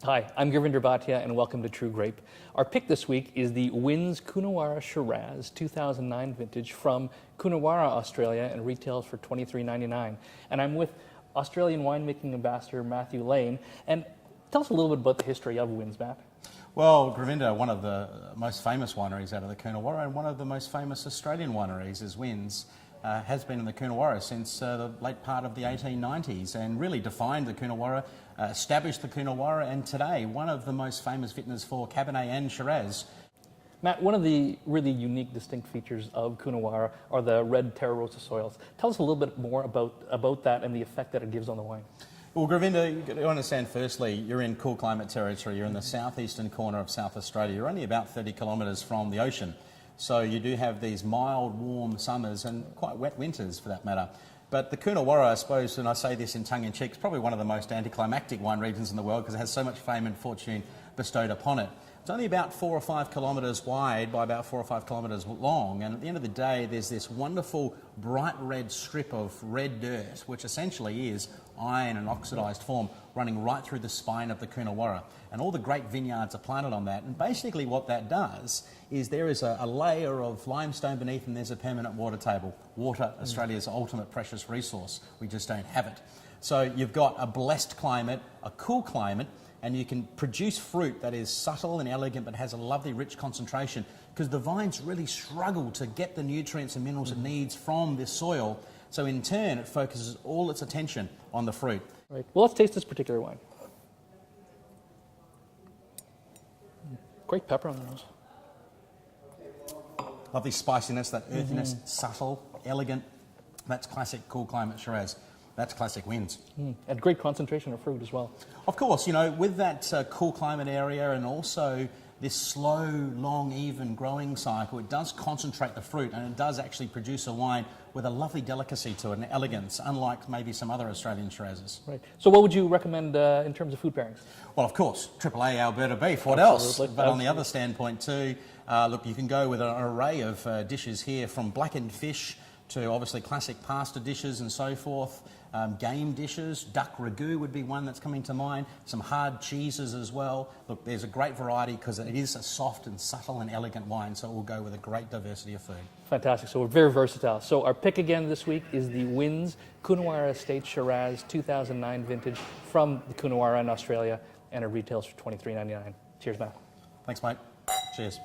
Hi, I'm Gurvinder Bhatia and welcome to True Grape. Our pick this week is the Wynns Coonawara Shiraz 2009 vintage from Coonawara, Australia, and retails for $23.99. And I'm with Australian winemaking ambassador Matthew Lane. And tell us a little bit about the history of Wynns, Matt. Well, Gurvinder, one of the most famous wineries out of the Coonawara and one of the most famous Australian wineries is Wynns. Has been in the Coonawara since the late part of the 1890s and really defined the Coonawara, established the Coonawara, and today one of the most famous vintners for Cabernet and Shiraz. Matt, one of the really unique, distinct features of Coonawara are the red Terra Rosa soils. Tell us a little bit more about that and the effect that it gives on the wine. Well, Gurvinder, you've got to understand firstly, you're in cool climate territory. You're in the southeastern corner of South Australia. You're only about 30 kilometres from the ocean. So you do have these mild, warm summers and quite wet winters for that matter. But the Coonawara, I suppose, and I say this in tongue-in-cheek, is probably one of the most anticlimactic wine regions in the world because it has so much fame and fortune bestowed upon it. It's only about 4 or 5 kilometres wide by about 4 or 5 kilometres long, and at the end of the day there's this wonderful bright red strip of red dirt, which essentially is iron and oxidised form running right through the spine of the Coonawara, and all the great vineyards are planted on that. And basically what that does is there is a layer of limestone beneath and there's a permanent water table. Water, Australia's ultimate precious resource. We just don't have it. So you've got a blessed climate, a cool climate, and you can produce fruit that is subtle and elegant but has a lovely rich concentration because the vines really struggle to get the nutrients and minerals it needs from this soil. So in turn it focuses all its attention on the fruit. Right. Well, let's taste this particular wine. Great pepper on the nose. Lovely spiciness, that earthiness, subtle, elegant. That's classic cool climate Shiraz. That's classic Wynns. And great concentration of fruit as well. Of course, you know, with that cool climate area and also this slow, long, even growing cycle, it does concentrate the fruit and it does actually produce a wine with a lovely delicacy to it and elegance, unlike maybe some other Australian Shirazes. Right. So what would you recommend in terms of food pairings? Well, of course, AAA Alberta beef. What Absolutely. else? But on the other standpoint too, look, you can go with an array of dishes here, from blackened fish to obviously classic pasta dishes and so forth. Game dishes, duck ragu would be one that's coming to mind, some hard cheeses as well. Look, there's a great variety because it is a soft and subtle and elegant wine, so it will go with a great diversity of food. Fantastic. So we're very versatile. So our pick again this week is the Wynns Coonawara Estate Shiraz 2009 vintage from the Coonawara in Australia, and it retails for $23.99. Cheers, Matt. Thanks, mate. Cheers.